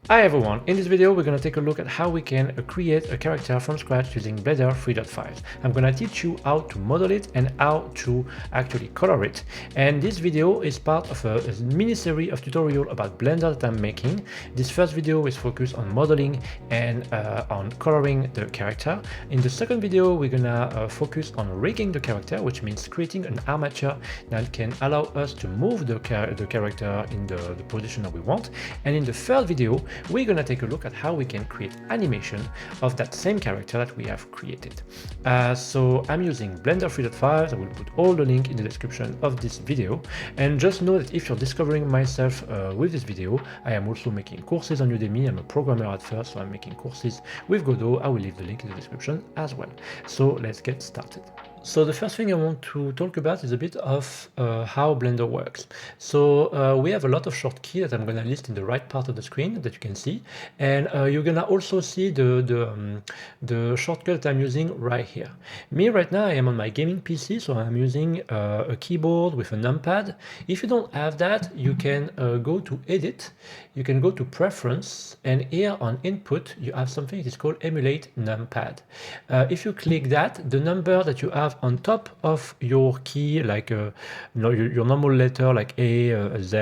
Hi everyone, in this video we're going to take a look at how we can create a character from scratch using Blender 3.5. I'm going to teach you how to model it and how to actually color it. And this video is part of a mini-series of tutorial about Blender that I'm making. This first video is focused on modeling and on coloring the character. In the second video we're going to focus on rigging the character, which means creating an armature that can allow us to move the character in the position that we want. And in the third video we're going to take a look at how we can create animation of that same character that we have created. So I'm using Blender 3.5. I will put all the link in the description of this video. And just know that if you're discovering myself with this video, I am also making courses on Udemy. I'm a programmer at first, so I'm making courses with Godot. I will leave the link in the description as well. So let's get started. So the first thing I want to talk about is a bit of how Blender works. So we have a lot of shortkey that I'm going to list in the right part of the screen that you can see, and you're going to also see the shortcut that I'm using right here. Me right now I am on my gaming PC, so I'm using a keyboard with a numpad. If you don't have that, you can go to Edit, you can go to Preference, and here on Input you have something that is called Emulate Numpad. If you click that, the number that you have on top of your key, like your normal letter like A, Z,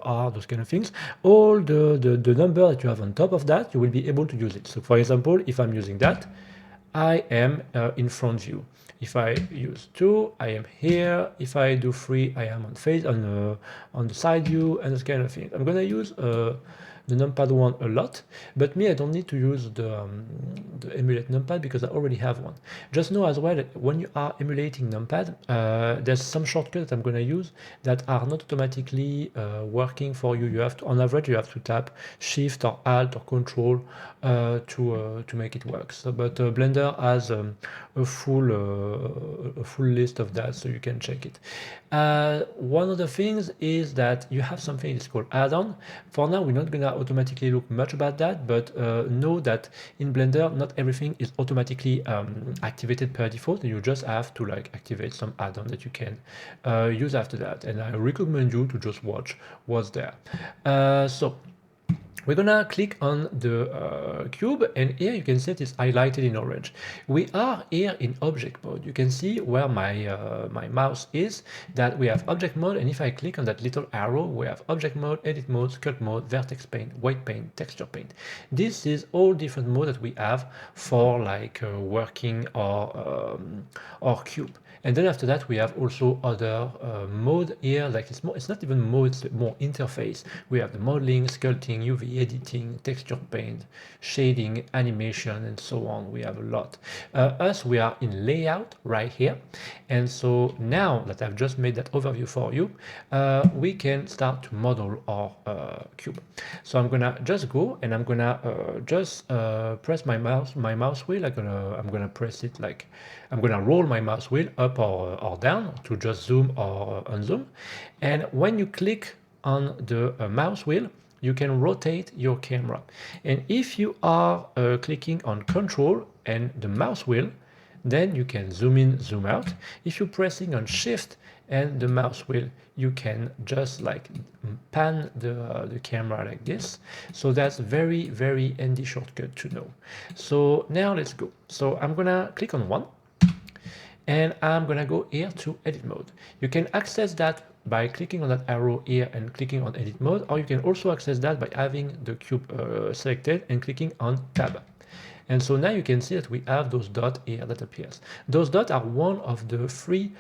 R, those kind of things, all the number that you have on top of that, you will be able to use it. So for example, if I'm using that, I am in front view. If I use 2, I am here. If I do 3, I am on the side view, and this kind of thing. I'm gonna use the numpad one a lot, but me, I don't need to use the emulate numpad because I already have one. Just know as well that when you are emulating numpad, there's some shortcuts that I'm going to use that are not automatically working for you. You have to, on average, you have to tap Shift or Alt or Control to make it work. So, but Blender has a full list of that, so you can check it. One of the things is that you have something that's called add-on. For now, we're not going to automatically look much about that, but know that in Blender not everything is automatically activated per default, and you just have to like activate some add-on that you can use after that, and I recommend you to just watch what's there. So we're gonna click on the cube, and here you can see it is highlighted in orange. We are here in object mode. You can see where my mouse is, that we have object mode, and if I click on that little arrow, we have object mode, edit mode, sculpt mode, vertex paint, white paint, texture paint. This is all different modes that we have for like working our cube. And then after that, we have also other mode here, like it's not even mode, it's more interface. We have the modeling, sculpting, UV editing, texture paint, shading, animation, and so on. We have a lot. Us, we are in layout right here. And so now that I've just made that overview for you, we can start to model our cube. So I'm gonna just go and I'm gonna just press my mouse wheel. I'm gonna press it like, I'm gonna roll my mouse wheel up or down to just zoom or unzoom. And when you click on the mouse wheel, you can rotate your camera. And if you are clicking on Control and the mouse wheel, then you can zoom in, zoom out. If you're pressing on Shift and the mouse wheel, you can just like pan the camera like this. So that's very, very handy shortcut to know. So now let's go. So I'm gonna click on one, and I'm gonna go here to edit mode. You can access that by clicking on that arrow here and clicking on edit mode, or you can also access that by having the cube selected and clicking on tab. And so now you can see that we have those dots here that appears. Those dots are one of the 3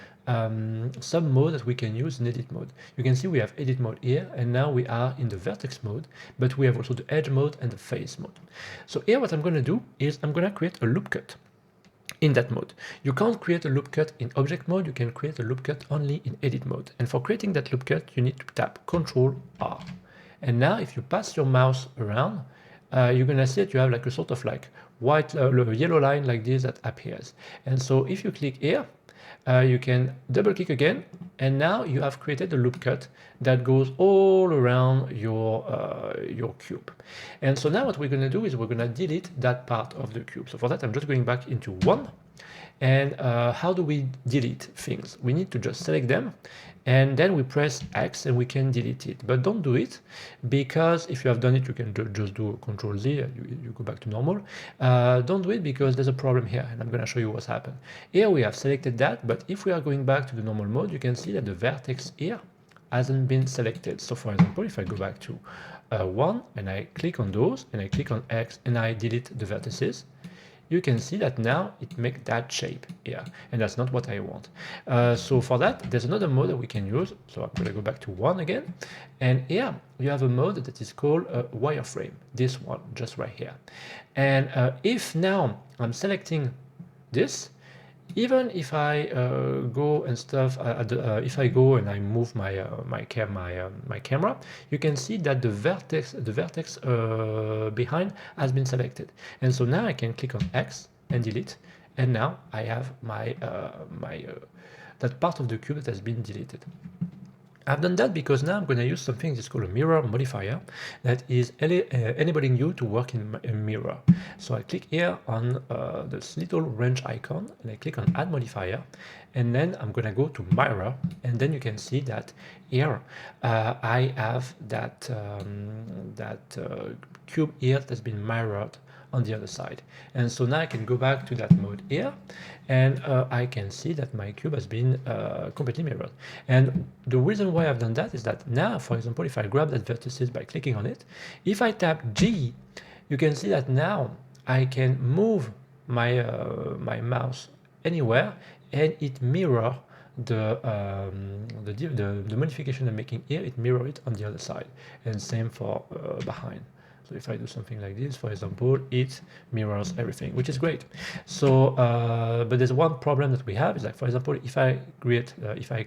sub modes that we can use in edit mode. You can see we have edit mode here, and now we are in the vertex mode, but we have also the edge mode and the face mode. So here what I'm gonna do is I'm gonna create a loop cut in that mode. You can't create a loop cut in object mode, you can create a loop cut only in edit mode. And for creating that loop cut, you need to tap Ctrl R. And now if you pass your mouse around, you're gonna see that you have like a sort of like white, yellow line like this that appears. And so if you click here, you can double click again, and now you have created a loop cut that goes all around your cube. And so now what we're going to do is we're going to delete that part of the cube. So for that, I'm just going back into 1, And how do we delete things? We need to just select them, and then we press X and we can delete it. But don't do it, because if you have done it, you can just do Control Z, you go back to normal. Don't do it because there's a problem here, and I'm going to show you what's happened. Here we have selected that, but if we are going back to the normal mode, you can see that the vertex here hasn't been selected. So for example, if I go back to 1 and I click on those and I click on X and I delete the vertices, you can see that now it makes that shape here, and that's not what I want. So for that, there's another mode that we can use. So I'm going to go back to 1 again, and here you have a mode that is called wireframe, this one just right here. And if now I'm selecting this, even if I go and stuff, if I go and I move my camera, you can see that the vertex behind has been selected. And so now I can click on X and delete, and now I have my that part of the cube that has been deleted. I've done that because now I'm going to use something that's called a mirror modifier that is enabling you to work in a mirror. So I click here on this little wrench icon and I click on add modifier, and then I'm going to go to mirror, and then you can see that here I have that cube here that's been mirrored on the other side. And so now I can go back to that mode here, and I can see that my cube has been completely mirrored. And the reason why I've done that is that now, for example, if I grab that vertices by clicking on it, if I tap G, you can see that now I can move my my mouse anywhere, and it mirror the modification I'm making here, it mirror it on the other side, and same for behind. So if I do something like this, for example, it mirrors everything, which is great. So, but there's one problem that we have is like, for example, if I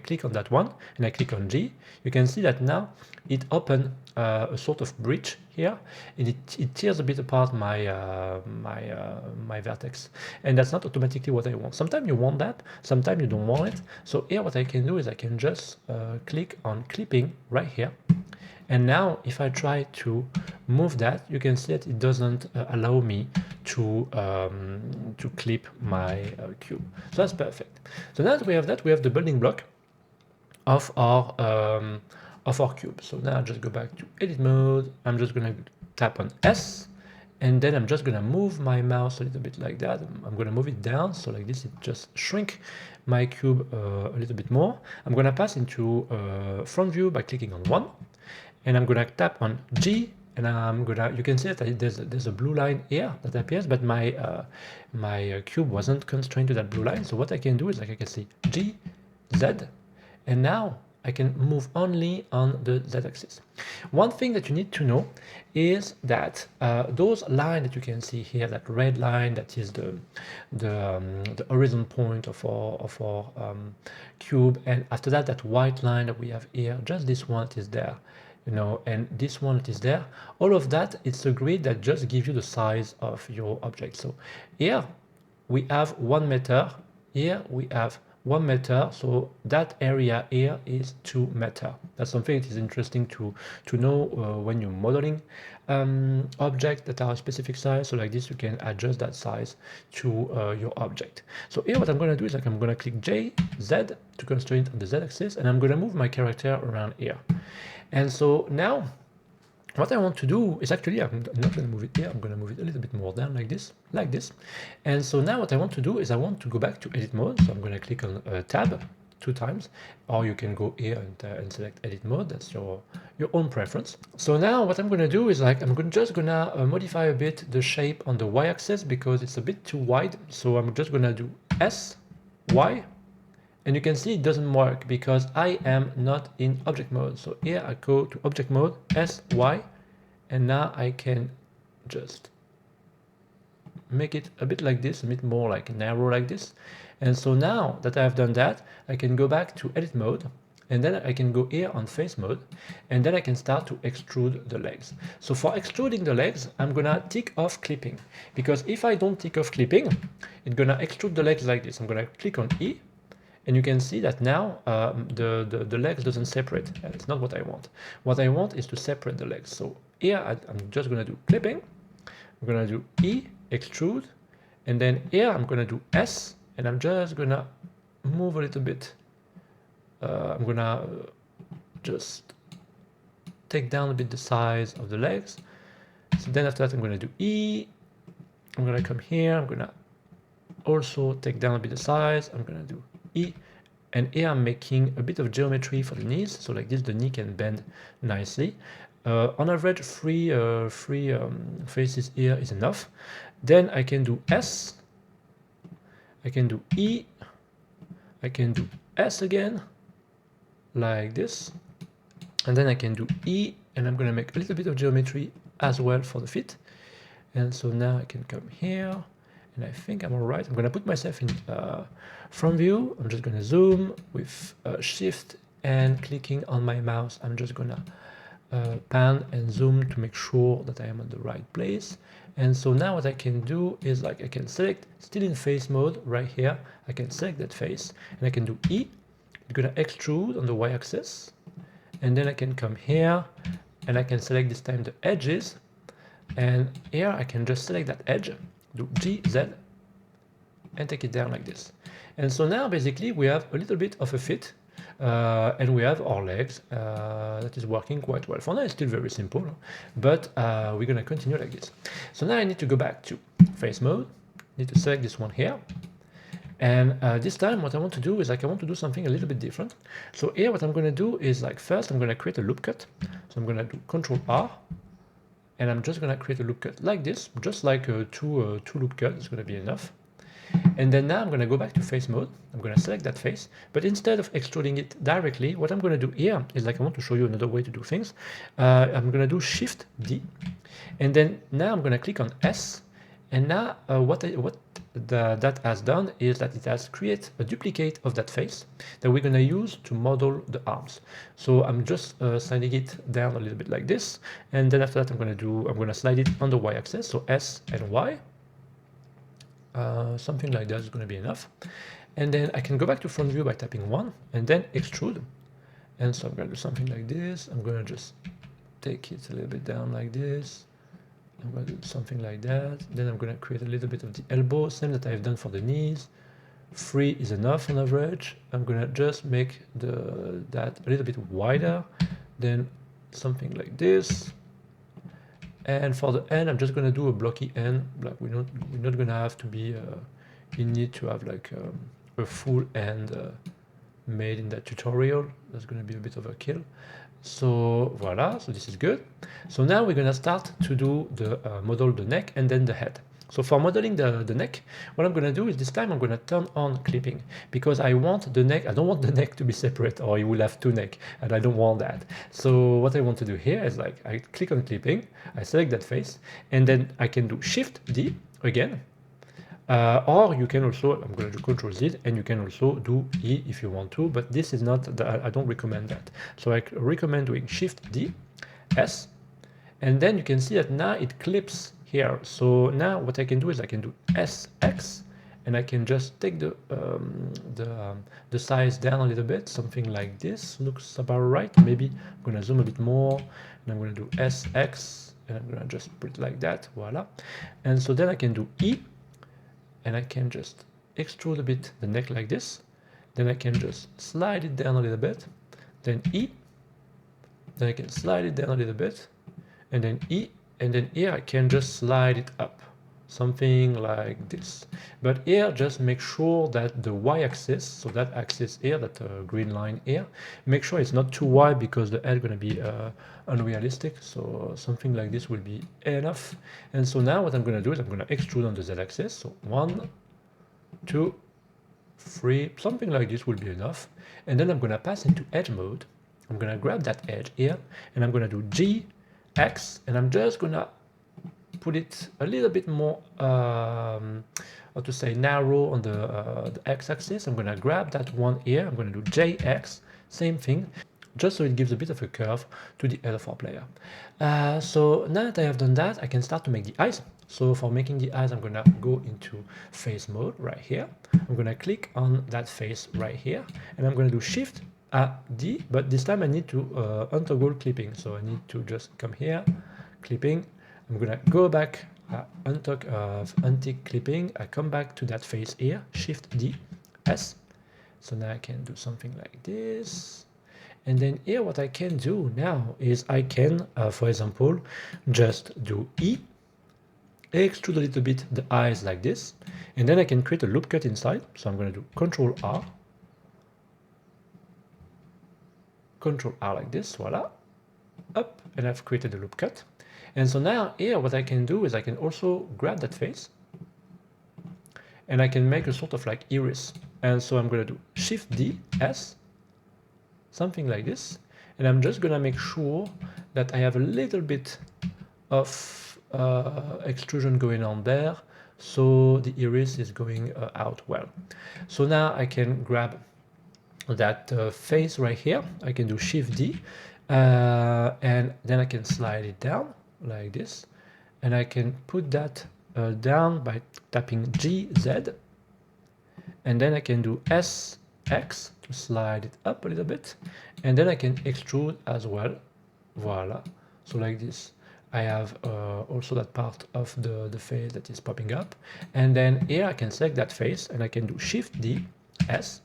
click on that one and I click on G, you can see that now it opened a sort of breach here, and it tears a bit apart my my vertex, and that's not automatically what I want. Sometimes you want that, sometimes you don't want it. So here what I can do is I can just click on clipping right here. And now if I try to move that, you can see that it doesn't allow me to clip my cube. So that's perfect. So now that we have that, we have the building block of our cube. So now I'll just go back to edit mode. I'm just going to tap on S, and then I'm just going to move my mouse a little bit like that. I'm going to move it down, so like this, it just shrink my cube a little bit more. I'm going to pass into front view by clicking on 1. And I'm gonna tap on G, and you can see that there's a blue line here that appears, but my my cube wasn't constrained to that blue line. So what I can do is like I can see G, Z, and now I can move only on the Z-axis. One thing that you need to know is that those lines that you can see here, that red line that is the horizon point of our cube, and after that, that white line that we have here, just this one is there, you know, and this one is there. All of that, it's a grid that just gives you the size of your object. So here we have 1 meter, here we have 1 meter, so that area here is 2 meter. That's something that is interesting to know when you're modeling objects that are a specific size. So like this, you can adjust that size to your object. So here what I'm going to do is like I'm going to click J, Z to constrain on the Z-axis, and I'm going to move my character around here. And so now what I want to do is actually, I'm not going to move it here, I'm going to move it a little bit more down like this. And so now what I want to do is I want to go back to edit mode. So I'm going to click on tab 2 times, or you can go here and select edit mode. That's your own preference. So now what I'm going to do is like I'm just going to modify a bit the shape on the y-axis because it's a bit too wide. So I'm just going to do S, Y, and you can see it doesn't work because I am not in object mode. So here I go to object mode, S, Y, and now I can just make it a bit like this, a bit more like narrow like this. And so now that I've done that, I can go back to edit mode, and then I can go here on face mode, and then I can start to extrude the legs. So for extruding the legs, I'm gonna tick off clipping, because if I don't tick off clipping, it's gonna extrude the legs like this. I'm gonna click on E, and you can see that now the legs doesn't separate, and it's not what I want. What I want is to separate the legs. So here I'm just gonna do clipping, I'm gonna do E, extrude, and then here I'm gonna do S, and I'm just gonna move a little bit. I'm gonna just take down a bit the size of the legs. So then after that, I'm gonna do E. I'm gonna come here. I'm gonna also take down a bit the size. I'm gonna do E. And here I'm making a bit of geometry for the knees. So like this, the knee can bend nicely. On average, three faces here is enough. Then I can do S. I can do E. I can do S again, like this. And then I can do E, and I'm gonna make a little bit of geometry as well for the feet. And so now I can come here, and I think I'm all right. I'm gonna put myself in front view. I'm just gonna zoom with shift and clicking on my mouse. I'm just gonna pan and zoom to make sure that I am on the right place. And so now what I can do is like I can select, still in face mode right here, I can select that face and I can do E. I'm gonna extrude on the y-axis, and then I can come here and I can select this time the edges, and here I can just select that edge, do G, Z, and take it down like this. And so now basically we have a little bit of a fit, and we have our legs that is working quite well. For now it's still very simple, but we're gonna continue like this. So now I need to go back to face mode, need to select this one here. And this time what I want to do is like I want to do something a little bit different. So here what I'm going to do is like first I'm going to create a loop cut. So I'm going to do Control R, and I'm just going to create a loop cut like this, just like two loop cut is going to be enough. And then now I'm going to go back to face mode. I'm going to select that face, but instead of extruding it directly, what I'm going to do here is like I want to show you another way to do things. I'm going to do Shift D, and then now I'm going to click on S. And now that has done is that it has created a duplicate of that face that we're going to use to model the arms. So I'm just sliding it down a little bit like this, and then after that I'm going to slide it on the y-axis, so S and Y. Something like that is going to be enough. And then I can go back to front view by tapping 1 and then extrude. And so I'm going to do something like this. I'm going to just take it a little bit down like this. I'm going to do something like that. Then I'm going to create a little bit of the elbow, same that I've done for the knees. 3 is enough on average. I'm going to just make that a little bit wider. Then something like this. And for the end, I'm just going to do a blocky end. Like we're not going to have to be in need to have like a full end made in that tutorial. That's going to be a bit of a kill. So voila, so this is good. So now we're going to start to do the model the neck and then the head. So for modeling the neck, what I'm going to do is this time I'm going to turn on clipping, because I want the neck, I don't want the neck to be separate, or you will have two necks, and I don't want that. So what I want to do here is like I click on clipping, I select that face, and then I can do Shift D again. Or you can also, I'm going to do Control Z, and you can also do E if you want to, but this is not, I don't recommend that. So I recommend doing Shift D, S, and then you can see that now it clips here. So now what I can do is I can do SX, and I can just take the size down a little bit, something like this. Looks about right. Maybe I'm going to zoom a bit more, and I'm going to do SX, and I'm going to just put it like that. Voila. And so then I can do E, and I can just extrude a bit the neck like this. Then I can just slide it down a little bit. Then E. Then I can slide it down a little bit. And then E. And then here I can just slide it up. Something like this. But here just make sure that the y-axis, so that axis here, that green line here, make sure it's not too wide, because the head is going to be unrealistic. So something like this will be enough. And so now what I'm going to do is I'm going to extrude on the z-axis. So 1, 2, 3, something like this will be enough. And then I'm going to pass into edge mode. I'm going to grab that edge here, and I'm going to do G, X, and I'm just going to put it a little bit more, how to say, narrow on the x-axis. I'm going to grab that one here. I'm going to do JX, same thing, just so it gives a bit of a curve to the head of our player. So now that I have done that, I can start to make the eyes. So for making the eyes, I'm going to go into face mode right here. I'm going to click on that face right here, and I'm going to do Shift D, but this time I need to undergo clipping. So I need to just come here, clipping. I'm going to go back untick clipping, I come back to that face here, Shift D, S. So now I can do something like this. And then here what I can do now is I can, for example, just do E, extrude a little bit the eyes like this, and then I can create a loop cut inside. So I'm going to do Control R like this, voila, up, and I've created a loop cut. And so now here what I can do is I can also grab that face and I can make a sort of like iris. And so I'm going to do Shift D, S, something like this, and I'm just gonna make sure that I have a little bit of extrusion going on there, so the iris is going out well. So now I can grab that face right here, I can do Shift D, and then I can slide it down like this, and I can put that down by tapping GZ, and then I can do SX to slide it up a little bit, and then I can extrude as well, voila. So like this I have also that part of the face that is popping up, and then here I can select that face and I can do Shift D, S,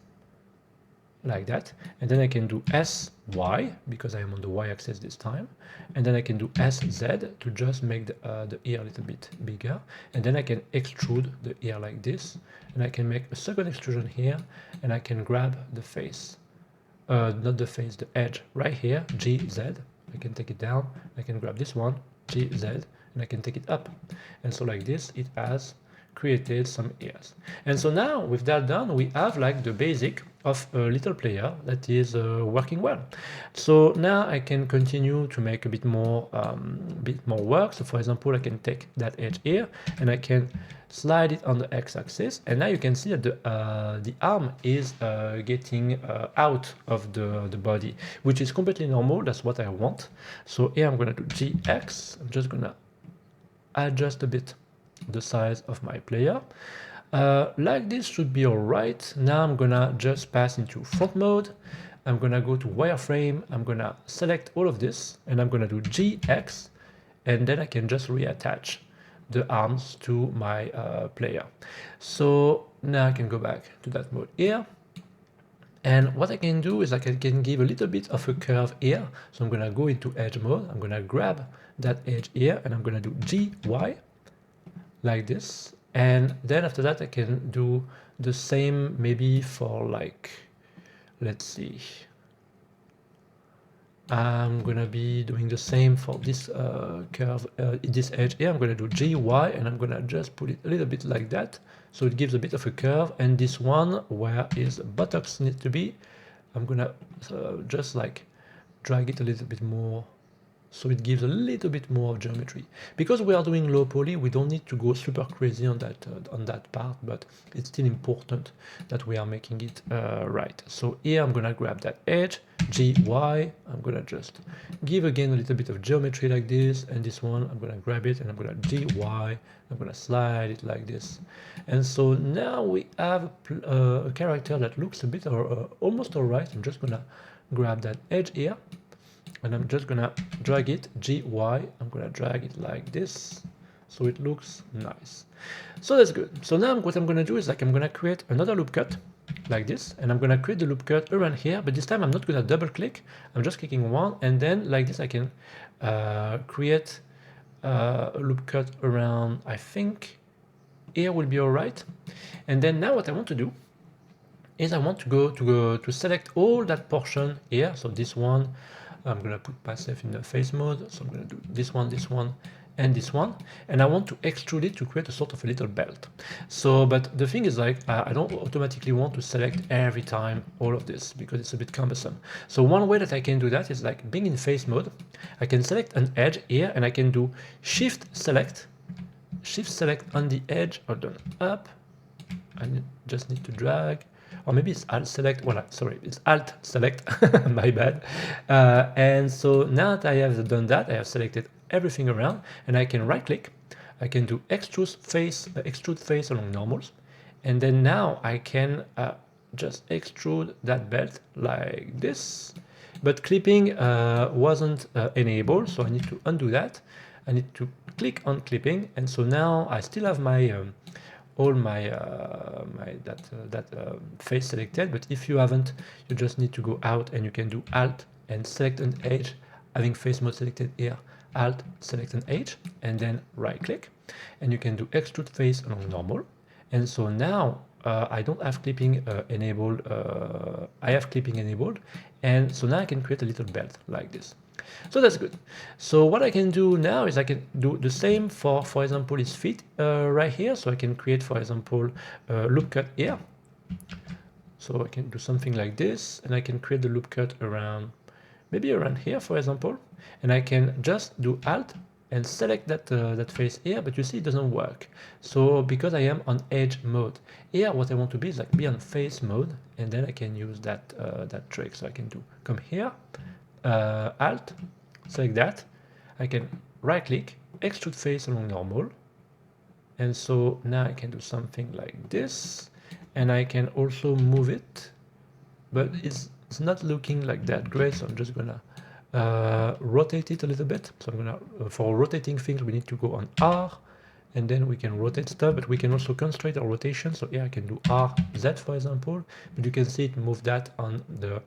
like that, and then I can do SY because I am on the Y axis this time, and then I can do SZ to just make the ear a little bit bigger, and then I can extrude the ear like this, and I can make a second extrusion here, and I can grab the face, not the face, the edge right here, GZ, I can take it down, I can grab this one, GZ, and I can take it up, and so like this it has created some ears. And so now with that done, we have like the basic of a little player that is working well. So now I can continue to make a bit more work. So for example, I can take that edge here and I can slide it on the x-axis, and now you can see that the arm is getting out of the body, which is completely normal. That's what I want. So here I'm going to do GX. I'm just going to adjust a bit the size of my player. Like this should be all right. Now I'm gonna just pass into front mode. I'm gonna go to wireframe. I'm gonna select all of this and I'm gonna do GX, and then I can just reattach the arms to my player. So now I can go back to that mode here. And what I can do is I can give a little bit of a curve here. So I'm gonna go into edge mode. I'm gonna grab that edge here and I'm gonna do GY like this, and then after that I can do the same maybe for like, let's see, I'm gonna be doing the same for this curve, this edge here. I'm gonna do GY and I'm gonna just put it a little bit like that, so it gives a bit of a curve. And this one where his buttocks need to be, I'm gonna just like drag it a little bit more, so it gives a little bit more of geometry. Because we are doing low poly, we don't need to go super crazy on that part, but it's still important that we are making it right. So here I'm gonna grab that edge, GY, I'm gonna just give again a little bit of geometry like this, and this one I'm gonna grab it and I'm gonna GY, I'm gonna slide it like this. And so now we have a character that looks a bit almost alright. I'm just gonna grab that edge here, and I'm just gonna drag it, GY, I'm gonna drag it like this, so it looks nice. So that's good. So now what I'm gonna do is like I'm gonna create another loop cut like this, and I'm gonna create the loop cut around here, but this time I'm not gonna double click, I'm just clicking one, and then like this I can create a loop cut around, I think here will be all right. And then now what I want to do is I want to go to select all that portion here. So this one, I'm gonna put myself in the face mode, so I'm gonna do this one, and this one, and I want to extrude it to create a sort of a little belt. So, but the thing is like, I don't automatically want to select every time all of this because it's a bit cumbersome. So one way that I can do that is like being in face mode, I can select an edge here and I can do shift select on the edge, hold on, up, I just need to drag, or maybe it's alt select, well, sorry, it's alt select, my bad. And so now that I have done that, I have selected everything around, and I can right click, I can do extrude face along normals, and then now I can just extrude that belt like this, but clipping wasn't enabled, so I need to undo that. I need to click on clipping, and so now I still have my all my face selected. But if you haven't, you just need to go out and you can do Alt and select an edge, having face mode selected here. Alt, select an edge, and then right click, and you can do extrude face along normal. And so now I don't have clipping enabled. I have clipping enabled, and so now I can create a little belt like this. So that's good. So what I can do now is I can do the same for example, his feet right here. So I can create, for example, loop cut here. So I can do something like this, and I can create the loop cut around, maybe around here, for example, and I can just do Alt and select that face here, but you see it doesn't work. So because I am on edge mode here, what I want to be is like be on face mode, and then I can use that that trick. So I can do come here, Alt, select that. I can right click, extrude face along normal, and so now I can do something like this, and I can also move it, but it's not looking like that great. So I'm just gonna rotate it a little bit. So I'm gonna for rotating things we need to go on R, and then we can rotate stuff, but we can also constrain our rotation. So here I can do RZ, for example, but you can see it move that on the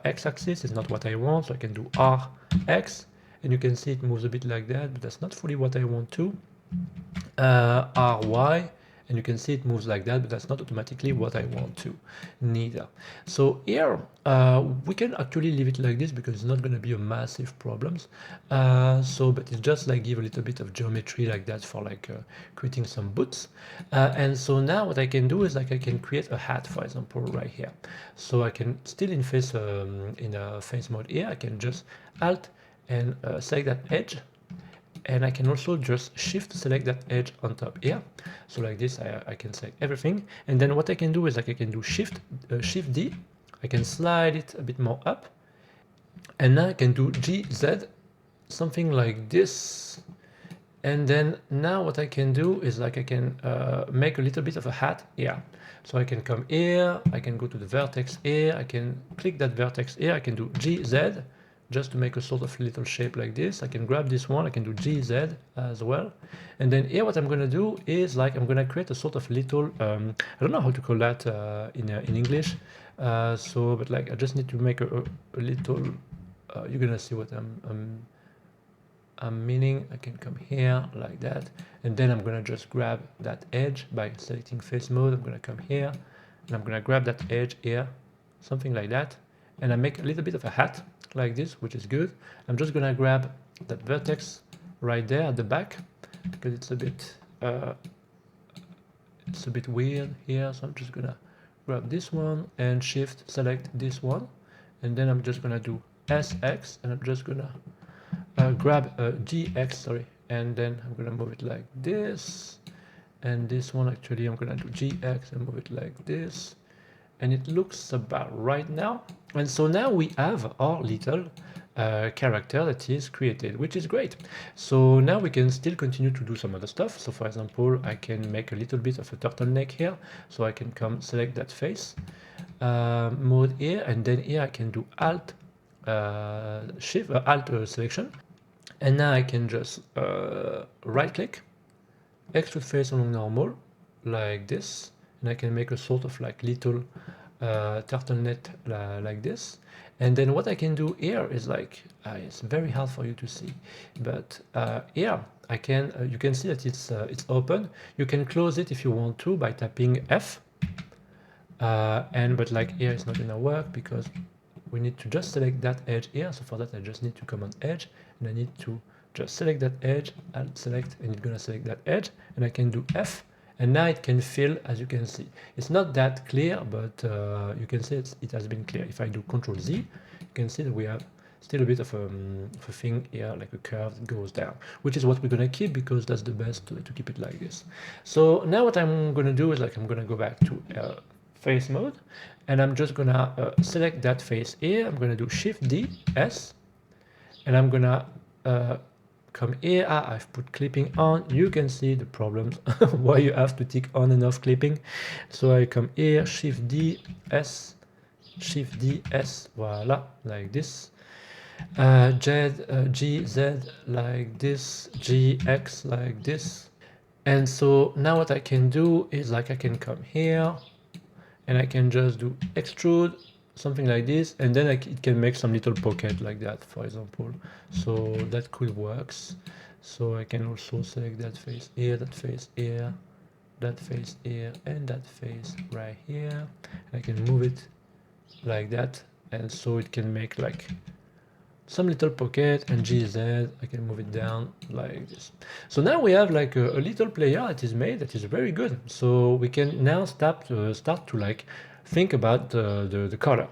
x-axis. It's not what I want, so I can do RX, and you can see it moves a bit like that, but that's not fully what I want to. RY, and you can see it moves like that, but that's not automatically what I want to neither. So here we can actually leave it like this because it's not going to be a massive problems. But it's just like give a little bit of geometry like that for like creating some boots. And so now what I can do is like I can create a hat, for example, right here. So I can still in face mode here. I can just Alt and select that edge. And I can also just shift select that edge on top here. So like this, I can select everything. And then what I can do is like I can do shift D. I can slide it a bit more up. And now I can do GZ, something like this. And then now what I can do is like I can make a little bit of a hat here. So I can come here, I can go to the vertex here, I can click that vertex here, I can do GZ, just to make a sort of little shape like this. I can grab this one, I can do GZ as well. And then here what I'm going to do is like I'm going to create a sort of little, I don't know how to call that in English. But like I just need to make a little, you're going to see what I'm meaning. I can come here like that. And then I'm going to just grab that edge by selecting face mode. I'm going to come here and I'm going to grab that edge here, something like that. And I make a little bit of a hat like this, which is good. I'm just gonna grab that vertex right there at the back because it's a bit weird here. So I'm just gonna grab this one and shift select this one, and then I'm just gonna do SX, and I'm just gonna grab GX, sorry, and then I'm gonna move it like this. And this one actually I'm gonna do GX and move it like this. And it looks about right now. And so now we have our little character that is created, which is great. So now we can still continue to do some other stuff. So for example, I can make a little bit of a turtleneck here. So I can come select that face mode here, and then here I can do Alt Shift Alt selection, and now I can just right click, extrude face along normal like this. And I can make a sort of like little turtleneck like this. And then what I can do here is like, it's very hard for you to see, but here I can, you can see that it's open. You can close it if you want to by tapping F. But like here it's not gonna work because we need to just select that edge here. So for that I just need to come on edge, and I need to just select that edge and select, and it's gonna select that edge, and I can do F. And now it can fill, as you can see. It's not that clear, but you can see it has been clear. If I do Ctrl Z, you can see that we have still a bit of a thing here, like a curve that goes down, which is what we're going to keep because that's the best to keep it like this. So now what I'm going to do is like I'm going to go back to face mode, and I'm just going to select that face here. I'm going to do Shift D, S, and I'm going to come here. I've put clipping on. You can see the problems why you have to tick on and off clipping. So I come here, Shift D, S, Shift D, S, voila, like this. G, Z like this, G, X like this. And so now what I can do is like I can come here and I can just do extrude, something like this, and then it can make some little pocket like that, for example. So that could works. So I can also select that face here, that face here, that face here, and that face right here. I can move it like that, and so it can make like some little pocket, and GZ, I can move it down like this. So now we have like a little player that is made that is very good. So we can now start to like think about the color.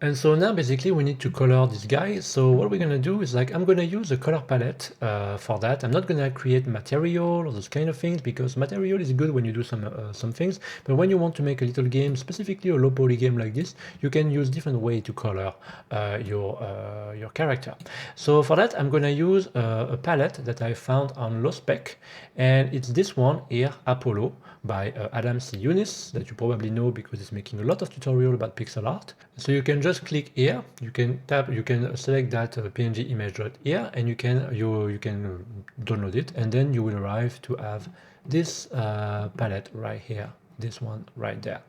And so now basically we need to color this guy. So what we're gonna do is like I'm gonna use a color palette for that. I'm not gonna create material or those kind of things because material is good when you do some things, but when you want to make a little game, specifically a low poly game like this, you can use different way to color your character. So for that I'm gonna use a palette that I found on Lospec, and it's this one here, Apollo, by AdamCYounis, that you probably know because he's making a lot of tutorial about pixel art. So you can just click here, you can select that PNG image right here, and you can download it, and then you will arrive to have this palette right here, this one right there.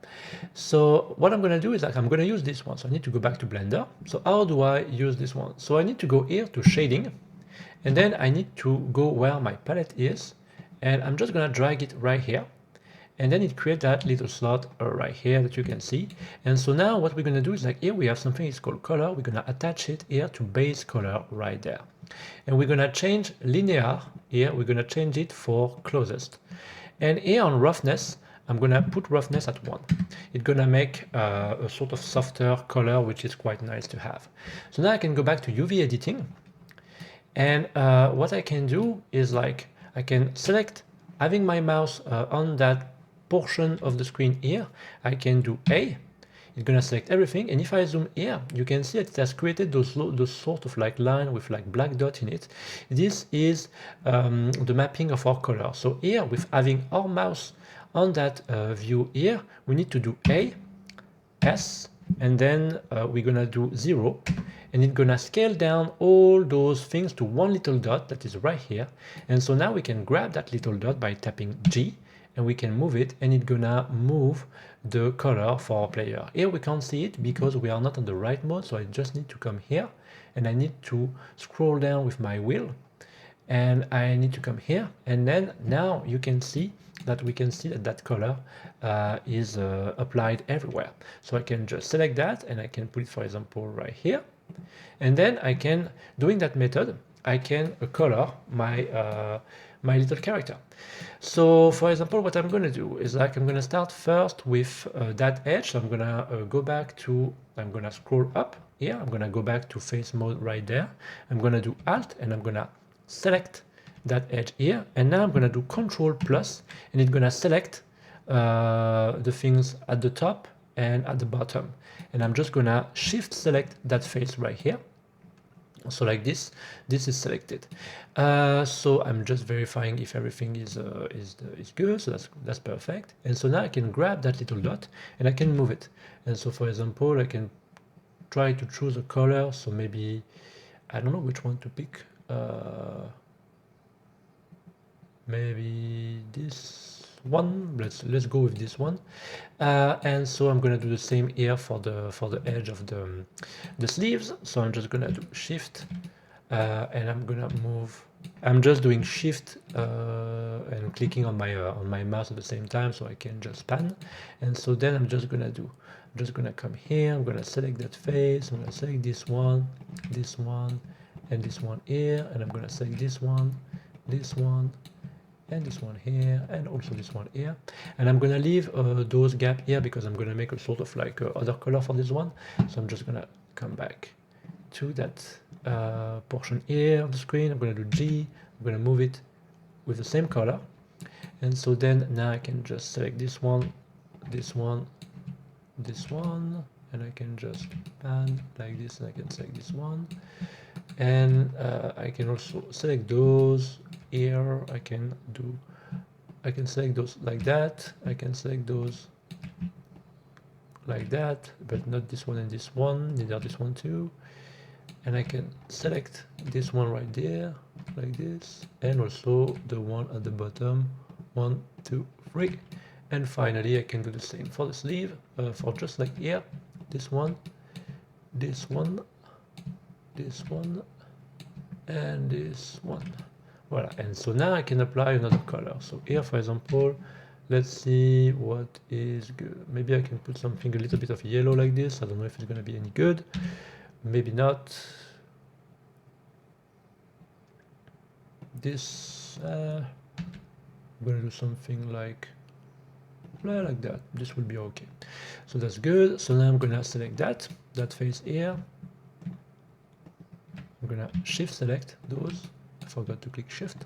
So what I'm going to do is like I'm going to use this one. So I need to go back to Blender. So how do I use this one? So I need to go here to shading, and then I need to go where my palette is, and I'm just going to drag it right here. And then it creates that little slot right here that you can see. And so now what we're going to do is like here we have something it's called color. We're going to attach it here to base color right there. And we're going to change linear here. We're going to change it for closest. And here on roughness, I'm going to put roughness at 1. It's going to make a sort of softer color, which is quite nice to have. So now I can go back to UV editing. And what I can do is like I can select, having my mouse on that portion of the screen here, I can do A. It's gonna select everything, and if I zoom here, you can see that it has created those sort of like line with like black dot in it. This is the mapping of our color. So here, with having our mouse on that view here, we need to do A, S, and then we're gonna do 0, and it's gonna scale down all those things to one little dot that is right here. And so now we can grab that little dot by tapping G, and we can move it, and it's gonna move the color for our player. Here we can't see it because we are not on the right mode, so I just need to come here, and I need to scroll down with my wheel, and I need to come here, and then now you can see that we can see that that color is applied everywhere. So I can just select that, and I can put it, for example, right here, and then I can, doing that method, I can color my little character. So for example, what I'm going to do is like I'm going to start first with that edge. So I'm going to go back to, I'm going to scroll up here. I'm going to go back to face mode right there. I'm going to do Alt, and I'm going to select that edge here. And now I'm going to do Control plus, and it's going to select the things at the top and at the bottom. And I'm just going to shift select that face right here. So like this is selected. So I'm just verifying if everything is good. So that's perfect. And so now I can grab that little dot and I can move it. And so for example, I can try to choose a color. So maybe I don't know which one to pick. Maybe this one. Let's go with this one. And so I'm gonna do the same here for the edge of the sleeves. So I'm just gonna do shift, and I'm gonna move. I'm just doing shift and clicking on my mouse at the same time, so I can just pan. And so then I'm just gonna come here. I'm gonna select that face. I'm gonna select this one, and this one here, and I'm gonna select this one, and this one here, and also this one here. And I'm gonna leave those gap here because I'm gonna make a sort of like other color for this one. So I'm just gonna come back to that portion here of the screen. I'm gonna do G. I'm gonna move it with the same color. And so then now I can just select this one, and I can just pan like this, and I can select this one. And I can also select those here. I can select those like that. I can select those like that, but not this one and this one, neither this one too. and I can select this one right there like this, and also the one at the bottom, 1, 2, 3, and finally I can do the same for the sleeve, for just like here, this one, this one, this one, and this one. Voila, and so now I can apply another color. So here, for example, let's see what is good. Maybe I can put something a little bit of yellow like this. I don't know if it's going to be any good. Maybe not. This, I'm going to do something like that. This will be okay. So that's good. So now I'm going to select that face here. I'm going to shift select those. I forgot to click shift.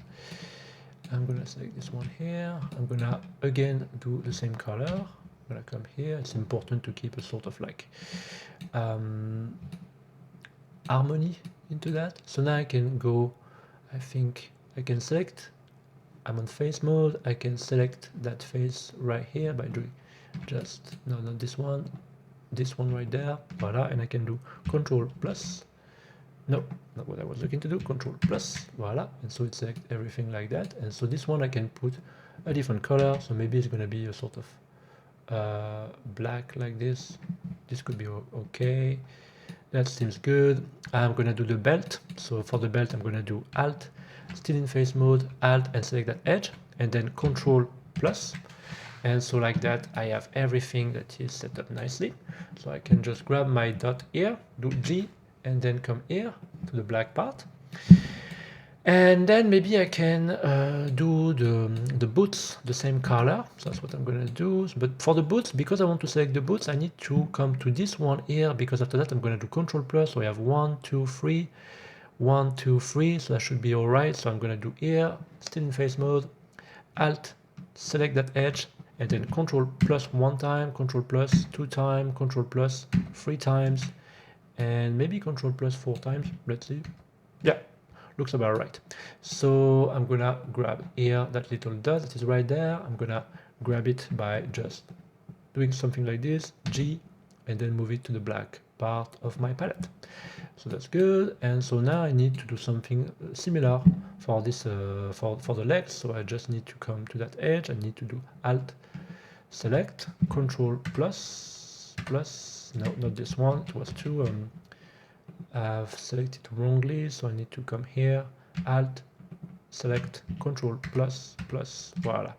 I'm going to select this one here. I'm going to again do the same color. I'm going to come here. It's important to keep a sort of like harmony into that. So now I can go, I think I can select, I'm on face mode. I can select that face right here by doing just, no, not this one right there. Voila, and I can do Control plus. No, not what I was looking to do. Control plus, voila, and so it selects everything like that. And so this one I can put a different color. So maybe it's going to be a sort of black like this. This could be okay. That seems good. I'm going to do the belt. So for the belt, I'm going to do Alt, still in face mode, Alt, and select that edge, and then Control plus. And so like that, I have everything that is set up nicely. So I can just grab my dot here, do G, and then come here to the black part. And then maybe I can do the boots the same color. So that's what I'm going to do. But for the boots, because I want to select the boots, I need to come to this one here, because after that I'm going to do Control plus. So I have 1, 2, 3, 1, 2, 3. So that should be all right. So I'm going to do here, still in face mode, Alt, select that edge, and then Control plus 1 time, Control plus 2 times, Control plus 3 times, and maybe Control plus 4 times. Let's see. Yeah, looks about right. So I'm gonna grab here that little dot that is right there. I'm gonna grab it by just doing something like this, G, and then move it to the black part of my palette. So that's good. And so now I need to do something similar for this for the legs. So I just need to come to that edge. I need to do Alt, select, Control plus, no, not this one, it was two. I've selected wrongly, so I need to come here, Alt, select, Control plus, voila.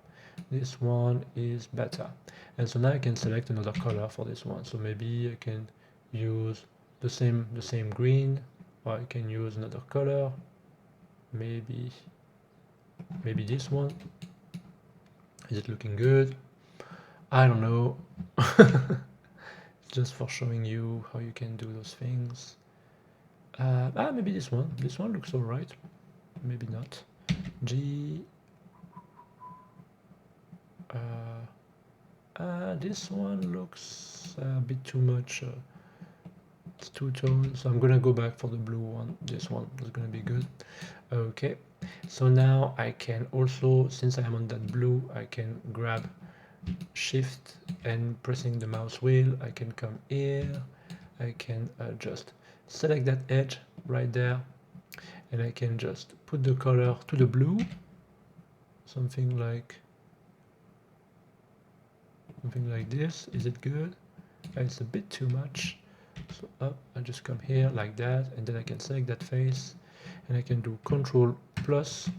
This one is better. And so now I can select another color for this one. So maybe I can use the same green, or I can use another color. Maybe this one. Is it looking good? I don't know. Just for showing you how you can do those things. Maybe this one. This one looks all right. Maybe not. G. This one looks a bit too much. It's two-tone, so I'm gonna go back for the blue one. This one is gonna be good. Okay, so now I can also, since I am on that blue, I can grab Shift and pressing the mouse wheel, I can come here, I can just select that edge right there, and I can just put the color to the blue, something like this. Is it good? It's a bit too much. So up, I just come here like that, and then I can select that face, and I can do Control plus,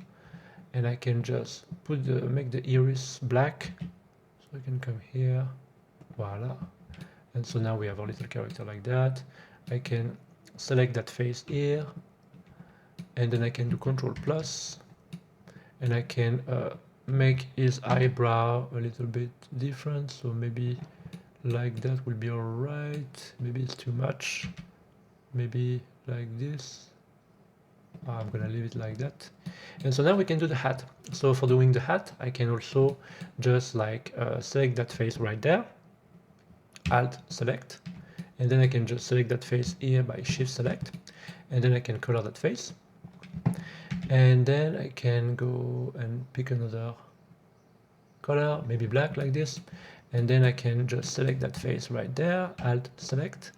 and I can just make the iris black. So I can come here, voila. And so now we have our little character like that. I can select that face here, and then I can do Control plus, and I can make his eyebrow a little bit different. So maybe like that will be all right. Maybe it's too much. Maybe like this. I'm gonna leave it like that. And so now we can do the hat. So for doing the hat, I can also just like select that face right there, Alt select, and then I can just select that face here by Shift select, and then I can color that face, and then I can go and pick another color, maybe black like this, and then I can just select that face right there, Alt select,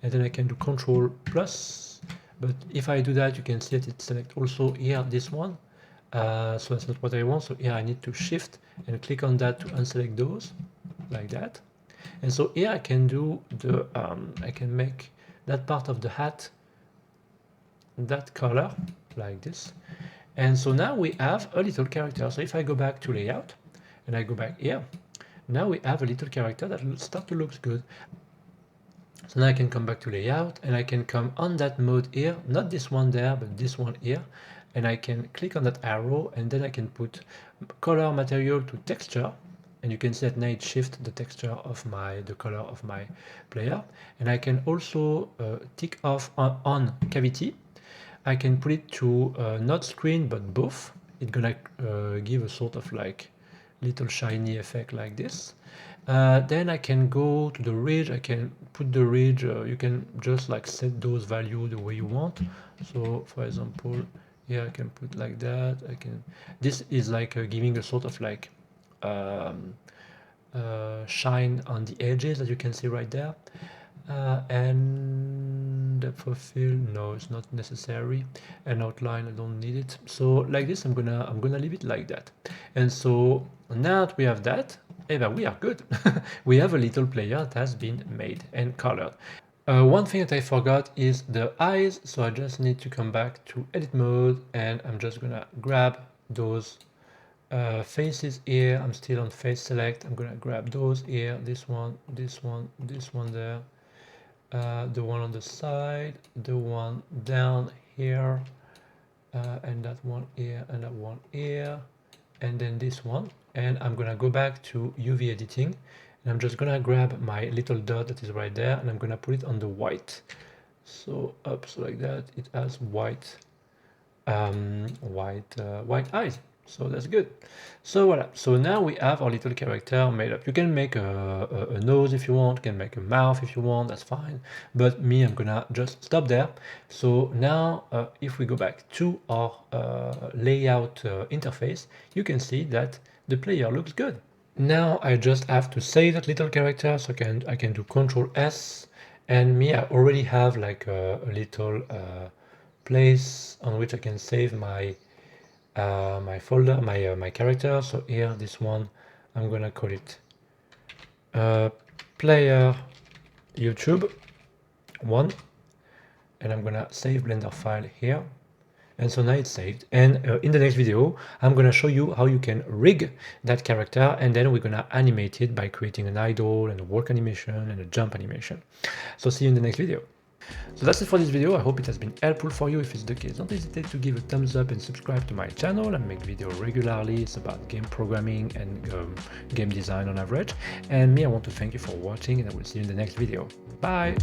and then I can do Control plus, But if I do that, you can see that it selects also here this one. So that's not what I want. So here I need to shift and click on that to unselect those, like that. And so here I can do the, I can make that part of the hat that color, like this. And so now we have a little character. So if I go back to layout and I go back here, now we have a little character that starts to look good. So now I can come back to layout and I can come on that mode here, not this one there, but this one here. And I can click on that arrow and then I can put color material to texture. And you can see that now it shifts the texture of the color of my player. And I can also tick off on cavity. I can put it to not screen, but both. It's gonna give a sort of like little shiny effect like this. Then I can go to the ridge. I can put the ridge. You can just like set those values the way you want. So for example, here I can put like that. I can. This is like giving a sort of like shine on the edges that you can see right there. And depth of field, no, it's not necessary. An outline, I don't need it. So like this, I'm gonna leave it like that. And so now that we have that, we are good. We have a little player that has been made and colored. One thing that I forgot is the eyes, so I just need to come back to edit mode and I'm just gonna grab those faces here. I'm still on face select. I'm gonna grab those here, this one, this one, this one there, the one on the side, the one down here, and that one here, and that one here, and then this one. And I'm gonna go back to UV editing and I'm just gonna grab my little dot that is right there and I'm gonna put it on the white. So up, so like that, it has white white eyes. So that's good. So voila. So now we have our little character made up. You can make a nose if you want, you can make a mouth if you want, that's fine. But me, I'm gonna just stop there. So now if we go back to our layout interface, you can see that the player looks good. Now I just have to save that little character. So I can do Control S, and me, I already have like a little place on which I can save my my folder, my character. So here, this one, I'm gonna call it player YouTube 1, and I'm gonna save Blender file here. And so now it's saved. And in the next video, I'm gonna show you how you can rig that character, and then we're gonna animate it by creating an idle and a walk animation and a jump animation. So see you in the next video. So that's it for this video. I hope it has been helpful for you. If it's the case, don't hesitate to give a thumbs up and subscribe to my channel. I make videos regularly. It's about game programming and game design on average. And me, I want to thank you for watching, and I will see you in the next video. Bye!